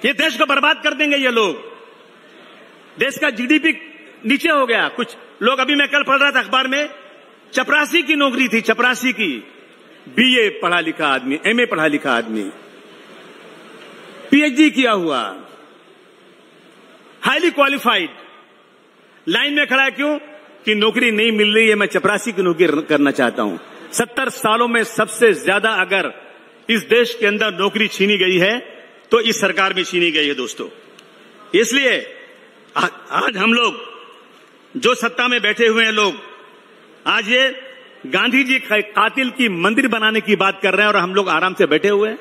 ये देश को बर्बाद कर देंगे ये लोग। देश का जीडीपी नीचे हो गया। कुछ लोग, अभी मैं कल पढ़ रहा था अखबार में, चपरासी की नौकरी थी, चपरासी की, बीए पढ़ा लिखा आदमी, एमए पढ़ा लिखा आदमी, पीएचडी किया हुआ, हाईली क्वालिफाइड, लाइन में खड़ा है। क्यों? कि नौकरी नहीं मिल रही है, मैं चपरासी की नौकरी करना चाहता हूं। 70 सालों में सबसे ज्यादा अगर इस देश के अंदर नौकरी छीनी गई है तो इस सरकार में छीनी गई है दोस्तों। इसलिए आज हम लोग जो सत्ता में बैठे हुए हैं लोग, आज ये गांधी जी कातिल की मंदिर बनाने की बात कर रहे हैं और हम लोग आराम से बैठे हुए हैं।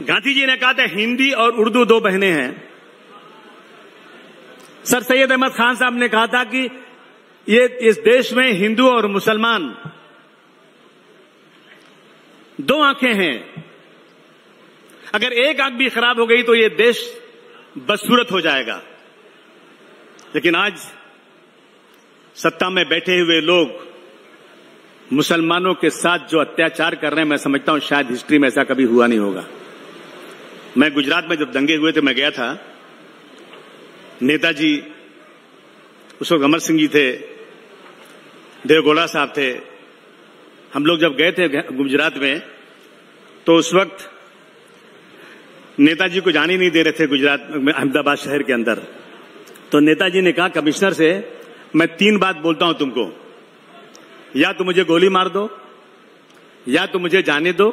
गांधी जी ने कहा था हिंदी और उर्दू दो बहनें हैं। सर सैयद अहमद खान साहब ने कहा था कि ये इस देश में हिंदू और मुसलमान दो आंखें हैं, अगर एक आंख भी खराब हो गई तो ये देश बदसूरत हो जाएगा। लेकिन आज सत्ता में बैठे हुए लोग मुसलमानों के साथ जो अत्याचार कर रहे हैं, मैं समझता हूं शायद हिस्ट्री में ऐसा कभी हुआ नहीं होगा। मैं गुजरात में जब दंगे हुए थे, मैं गया था, नेताजी, उस वक्त अमर सिंह जी थे, देवगौड़ा साहब थे, हम लोग जब गए थे गुजरात में तो उस वक्त नेताजी को जाने नहीं दे रहे थे गुजरात में, अहमदाबाद शहर के अंदर। तो नेताजी ने कहा कमिश्नर से, मैं 3 बात बोलता हूं तुमको, या तो मुझे गोली मार दो, या तो मुझे जाने दो,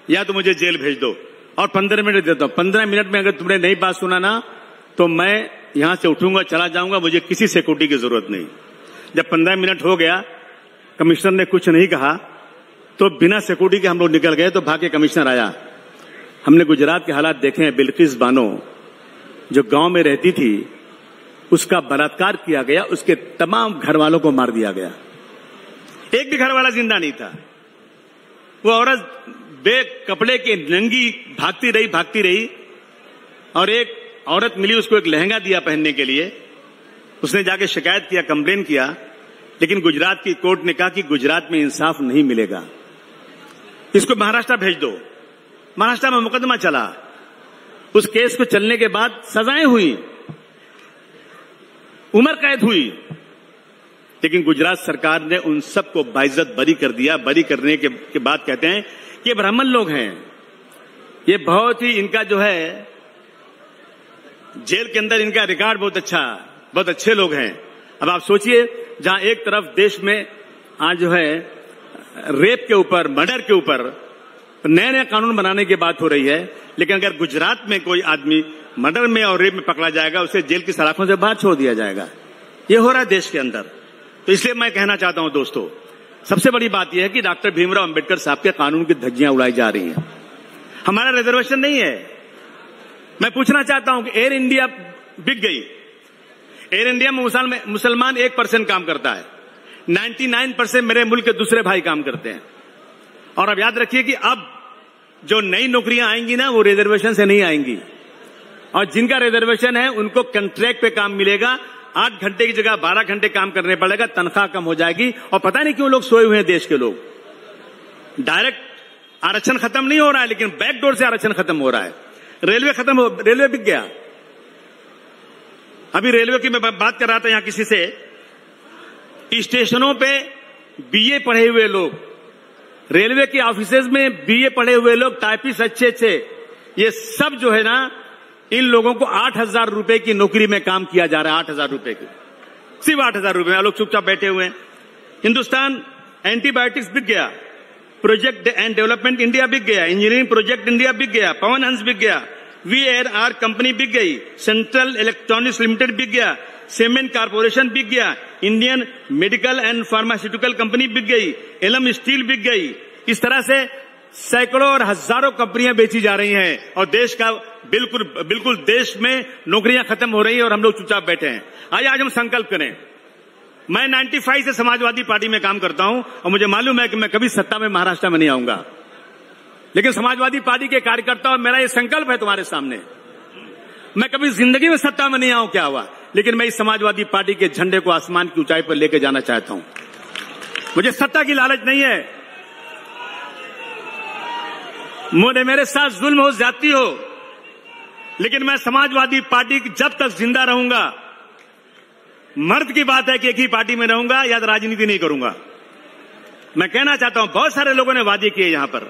या तो मुझे जेल भेज दो, और 15 मिनट देता हूं। 15 मिनट में अगर तुमने नहीं बात सुना ना तो मैं यहां से उठूंगा, चला जाऊंगा, मुझे किसी सिक्योरिटी की जरूरत नहीं। जब 15 मिनट हो गया, कमिश्नर ने कुछ नहीं कहा तो बिना सिक्योरिटी के हम लोग निकल गए। तो भाग्य कमिश्नर आया। हमने गुजरात के हालात देखे हैं। बिल्किस बानो जो गांव में रहती थी, उसका बलात्कार किया गया, उसके तमाम घर वालों को मार दिया गया, एक भी घर वाला जिंदा नहीं था। वो औरत बे कपड़े के नंगी भागती रही और एक औरत मिली, उसको एक लहंगा दिया पहनने के लिए। उसने जाके शिकायत किया, कंप्लेन किया, लेकिन गुजरात की कोर्ट ने कहा कि गुजरात में इंसाफ नहीं मिलेगा, इसको महाराष्ट्र भेज दो। महाराष्ट्र में मुकदमा चला। उस केस को चलने के बाद सजाएं हुई, उम्र कैद हुई, लेकिन गुजरात सरकार ने उन सबको बाइज्जत बरी कर दिया। बरी करने के बाद कहते हैं कि ये ब्राह्मण लोग हैं, ये बहुत ही, इनका जो है जेल के अंदर इनका रिकॉर्ड बहुत अच्छे लोग हैं। अब आप सोचिए, जहां एक तरफ देश में आज जो है रेप के ऊपर, मर्डर के ऊपर नए कानून बनाने की बात हो रही है, लेकिन अगर गुजरात में कोई आदमी मर्डर में और रेप में पकड़ा जाएगा, उसे जेल की सलाखों से बाहर छोड़ दिया जाएगा। ये हो रहा है देश के अंदर। तो इसलिए मैं कहना चाहता हूं दोस्तों, सबसे बड़ी बात यह है कि डॉक्टर भीमराव अंबेडकर साहब के कानून की धज्जियां उड़ाई जा रही हैं। हमारा रिजर्वेशन नहीं है। मैं पूछना चाहता हूं कि एयर इंडिया बिक गई। एयर इंडिया में मुसलमान 1% काम करता है, 99% मेरे मुल्क के दूसरे भाई काम करते हैं। और अब याद रखिए कि अब जो नई नौकरियां आएंगी ना, वो रिजर्वेशन से नहीं आएंगी, और जिनका रिजर्वेशन है उनको कॉन्ट्रैक्ट पे काम मिलेगा। 8 घंटे की जगह 12 घंटे काम करने पड़ेगा, तनख्वाह कम हो जाएगी। और पता नहीं क्यों लोग सोए हुए हैं देश के लोग। डायरेक्ट आरक्षण खत्म नहीं हो रहा है, लेकिन बैकडोर से आरक्षण खत्म हो रहा है। रेलवे बिक गया। अभी रेलवे की मैं बात कर रहा था यहां किसी से, स्टेशनों पे बीए पढ़े हुए लोग, रेलवे के ऑफिसेज में बीए पढ़े हुए लोग, टाइपिस्ट अच्छे, ये सब जो है ना, इन लोगों को 8,000 रुपए की नौकरी में काम किया जा रहा है। 8,000 रुपए की, सिर्फ 8,000 रुपए में लोग चुपचाप बैठे हुए हैं। हिंदुस्तान एंटीबायोटिक्स बिक गया, प्रोजेक्ट एंड डेवलपमेंट इंडिया बिक गया, इंजीनियरिंग प्रोजेक्ट इंडिया बिक गया, पवन हंस बिक गया, VRR कंपनी बिक गई, सेंट्रल इलेक्ट्रॉनिक्स लिमिटेड बिक गया, सीमेंट कारपोरेशन बिक गया, Indian medical and pharmaceutical company बिक गई, एलम स्टील बिक गई। इस तरह से सैकड़ों और हजारों कंपनियां बेची जा रही हैं और देश का बिल्कुल देश में नौकरियां खत्म हो रही हैं और हम लोग चुपचाप बैठे हैं। आइए आज हम संकल्प करें। मैं 95 से समाजवादी पार्टी में काम करता हूं और मुझे मालूम है कि मैं कभी सत्ता में महाराष्ट्र में नहीं आऊंगा, लेकिन समाजवादी पार्टी के कार्यकर्ता और मेरा ये संकल्प है तुम्हारे सामने, मैं कभी जिंदगी में सत्ता में नहीं आऊं, क्या हुआ, लेकिन मैं इस समाजवादी पार्टी के झंडे को आसमान की ऊंचाई पर लेकर जाना चाहता हूं। मुझे सत्ता की लालच नहीं है। मेरे साथ जुल्म हो, ज्यादती हो, लेकिन मैं समाजवादी पार्टी की जब तक जिंदा रहूंगा, मर्द की बात है कि एक ही पार्टी में रहूंगा या राजनीति नहीं करूंगा। मैं कहना चाहता हूं, बहुत सारे लोगों ने वादे किए, यहां पर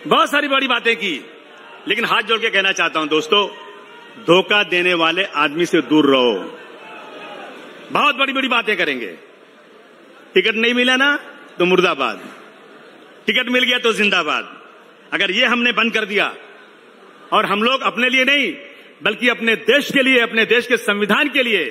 बहुत सारी बड़ी बातें की, लेकिन हाथ जोड़ के कहना चाहता हूं दोस्तों, धोखा देने वाले आदमी से दूर रहो। बहुत बड़ी बड़ी बातें करेंगे, टिकट नहीं मिला ना तो मुर्दाबाद, टिकट मिल गया तो जिंदाबाद। अगर ये हमने बंद कर दिया और हम लोग अपने लिए नहीं बल्कि अपने देश के लिए, अपने देश के संविधान के लिए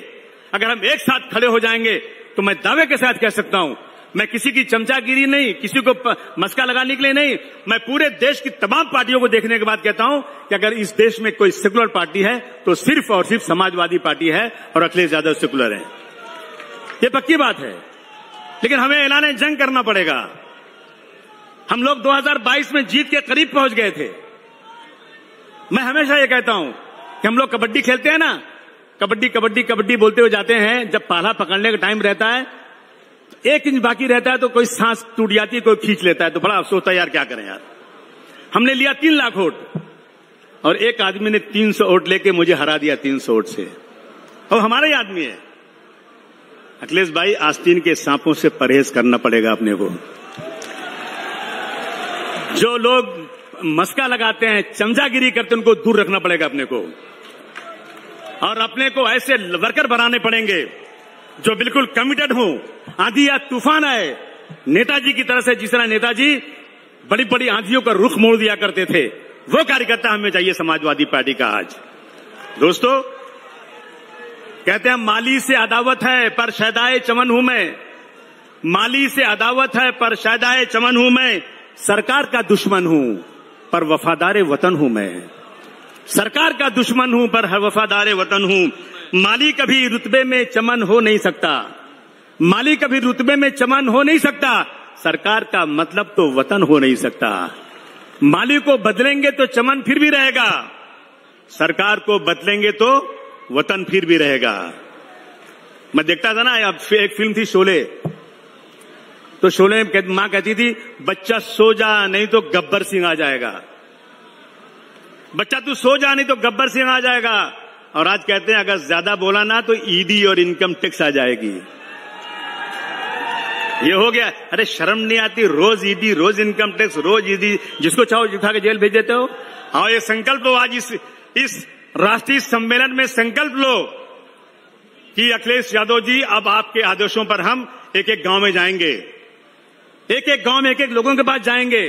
अगर हम एक साथ खड़े हो जाएंगे तो मैं दावे के साथ कह सकता हूं, मैं किसी की चमचागिरी नहीं, किसी को मस्का लगाने के लिए नहीं, मैं पूरे देश की तमाम पार्टियों को देखने के बाद कहता हूं कि अगर इस देश में कोई सेकुलर पार्टी है तो सिर्फ और सिर्फ समाजवादी पार्टी है और अखिलेश यादव सेकुलर है। ये पक्की बात है, लेकिन हमें ऐलान जंग करना पड़ेगा। हम लोग 2022 में जीत के करीब पहुंच गए थे। मैं हमेशा ये कहता हूं कि हम लोग कबड्डी खेलते हैं ना, कबड्डी कबड्डी कबड्डी बोलते हुए जाते हैं, जब पाला पकड़ने का टाइम रहता है, 1 इंच बाकी रहता है तो कोई सांस टूट जाती है, कोई खींच लेता है, तो बड़ा अफसोस होता है, यार क्या करें यार। हमने लिया 3 लाख वोट और एक आदमी ने 300 वोट लेके मुझे हरा दिया 300 वोट से, और हमारा ही आदमी है। अखिलेश भाई, आस्तीन के सांपों से परहेज करना पड़ेगा अपने को। जो लोग मस्का लगाते हैं, चमचागिरी करते हैं, उनको दूर रखना पड़ेगा अपने को, और अपने को ऐसे वर्कर बनाने पड़ेंगे जो बिल्कुल कमिटेड हो। आंधी या तूफान आए, नेताजी की तरह से, जिस तरह नेताजी बड़ी बड़ी आंधियों का रुख मोड़ दिया करते थे, वो कार्यकर्ता हमें चाहिए समाजवादी पार्टी का। आज दोस्तों कहते हैं माली से अदावत है पर शैदाए चमन हूं मैं, माली से अदावत है पर शैदाए चमन हूं मैं, सरकार का दुश्मन हूं पर वफादार वतन हूं मैं, सरकार का दुश्मन हूं पर वफादार वतन हूं। माली कभी रुतबे में चमन हो नहीं सकता, माली कभी रुतबे में चमन हो नहीं सकता, सरकार का मतलब तो वतन हो नहीं सकता। माली को बदलेंगे तो चमन फिर भी रहेगा, सरकार को बदलेंगे तो वतन फिर भी रहेगा। मैं देखता था ना, अब एक फिल्म थी शोले, तो शोले में मां कहती थी, बच्चा सो जा नहीं तो गब्बर सिंह आ जाएगा, बच्चा तू सो जा नहीं तो गब्बर सिंह आ जाएगा। और आज कहते हैं अगर ज्यादा बोला ना तो ईडी और इनकम टैक्स आ जाएगी। ये हो गया। अरे शर्म नहीं आती, रोज ईडी, रोज इनकम टैक्स, रोज ईडी, जिसको चाहो उठा के जेल भेज देते हो। और ये संकल्प लो, आज इस राष्ट्रीय सम्मेलन में संकल्प लो कि अखिलेश यादव जी, अब आपके आदेशों पर हम एक एक गांव में जाएंगे, एक एक गांव में एक एक लोगों के पास जाएंगे।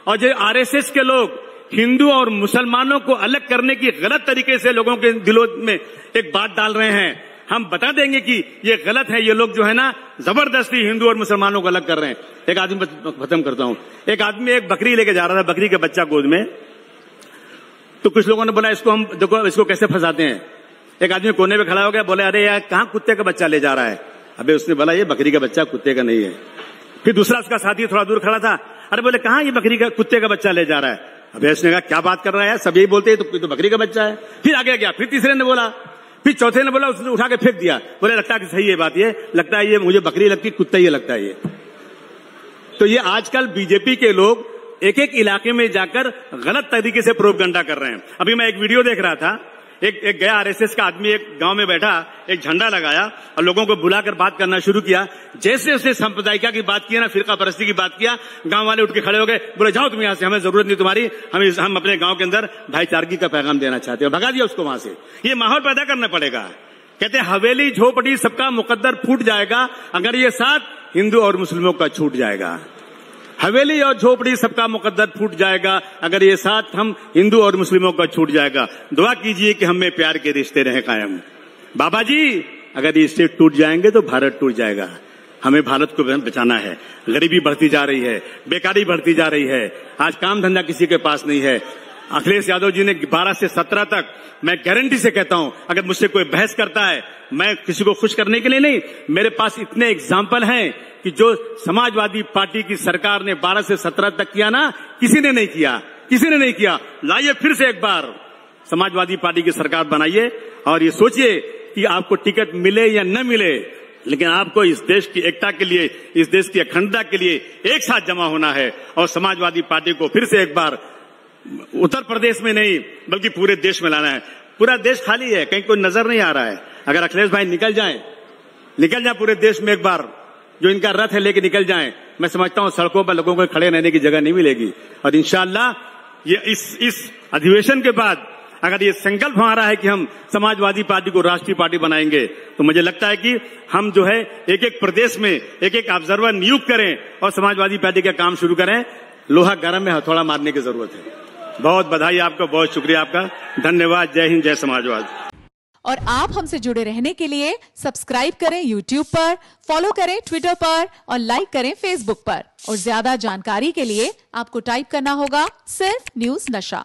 और जो आरएसएस के लोग हिंदू और मुसलमानों को अलग करने की गलत तरीके से लोगों के दिलों में एक बात डाल रहे हैं, हम बता देंगे कि ये गलत है। ये लोग जो है ना जबरदस्ती हिंदू और मुसलमानों को अलग कर रहे हैं। एक आदमी, खत्म करता हूं, एक आदमी एक बकरी लेके जा रहा था, बकरी का बच्चा गोद में, तो कुछ लोगों ने बोला इसको हम देखो इसको कैसे फंसाते हैं। एक आदमी कोने में खड़ा हो गया, बोले अरे यार कहां कुत्ते का बच्चा ले जा रहा है। अबे उसने बोला ये बकरी का बच्चा कुत्ते का नहीं है। फिर दूसरा उसका साथी थोड़ा दूर खड़ा था, अरे बोले कहां ये बकरी का कुत्ते का बच्चा ले जा रहा है। अबे उसने कहा क्या बात कर रहा है, सब यही बोलते हैं, तो बकरी का बच्चा है। फिर आगे गया, फिर तीसरे ने बोला, फिर चौथे ने बोला, उसने उठा के फेंक दिया, बोले लगता है सही है बात, ये लगता है ये मुझे बकरी लगती, कुत्ता ही लगता है ये। तो ये आजकल बीजेपी के लोग एक एक इलाके में जाकर गलत तरीके से प्रोपगंडा कर रहे हैं। अभी मैं एक वीडियो देख रहा था, एक गया आरएसएस का आदमी एक गांव में बैठा, एक झंडा लगाया और लोगों को बुलाकर बात करना शुरू किया। जैसे उसने सांप्रदायिकता की बात किया ना, फिरका परस्ती की बात किया, गांव वाले उठ के खड़े हो गए, बोले जाओ तुम यहां से, हमें जरूरत नहीं तुम्हारी, हम अपने गांव के अंदर भाईचारगी का पैगाम देना चाहते हैं। भगा दिया उसको वहां से। ये माहौल पैदा करना पड़ेगा। कहते हैं हवेली झोपड़ी सबका मुकद्दर फूट जाएगा अगर ये साथ हिंदू और मुस्लिमों का छूट जाएगा। हवेली और झोपड़ी सबका मुकद्दर फूट जाएगा अगर ये साथ हम हिंदू और मुस्लिमों का छूट जाएगा। दुआ कीजिए कि हमें प्यार के रिश्ते रहे कायम। बाबा जी, अगर ये स्टेट टूट जाएंगे तो भारत टूट जाएगा। हमें भारत को बचाना है। गरीबी बढ़ती जा रही है, बेकारी बढ़ती जा रही है, आज काम धंधा किसी के पास नहीं है। अखिलेश यादव जी ने 12 से 17 तक, मैं गारंटी से कहता हूं, अगर मुझसे कोई बहस करता है, मैं किसी को खुश करने के लिए नहीं, मेरे पास इतने एग्जाम्पल हैं कि जो समाजवादी पार्टी की सरकार ने 12 से 17 तक किया ना, किसी ने नहीं किया, किसी ने नहीं किया। लाइए फिर से एक बार समाजवादी पार्टी की सरकार बनाइए और ये सोचिए कि आपको टिकट मिले या न मिले, लेकिन आपको इस देश की एकता के लिए, इस देश की अखंडता के लिए एक साथ जमा होना है और समाजवादी पार्टी को फिर से एक बार उत्तर प्रदेश में नहीं बल्कि पूरे देश में लाना है। पूरा देश खाली है, कहीं कोई नजर नहीं आ रहा है। अगर अखिलेश भाई निकल जाए पूरे देश में एक बार, जो इनका रथ है लेके निकल जाएं, मैं समझता हूं सड़कों पर लोगों को खड़े रहने की जगह नहीं मिलेगी। और इंशाअल्लाह ये इस अधिवेशन के बाद अगर ये संकल्प हमारा है कि हम समाजवादी पार्टी को राष्ट्रीय पार्टी बनाएंगे, तो मुझे लगता है कि हम जो है एक एक प्रदेश में एक एक ऑब्जर्वर नियुक्त करें और समाजवादी पार्टी का काम शुरू करें। लोहा गर्म में हथौड़ा मारने की जरूरत है। बहुत बधाई आपका, बहुत शुक्रिया आपका, धन्यवाद। जय हिंद, जय समाजवाद। और आप हमसे जुड़े रहने के लिए सब्सक्राइब करें YouTube पर, फॉलो करें Twitter पर और लाइक करें Facebook पर। और ज्यादा जानकारी के लिए आपको टाइप करना होगा सिर्फ न्यूज नशा।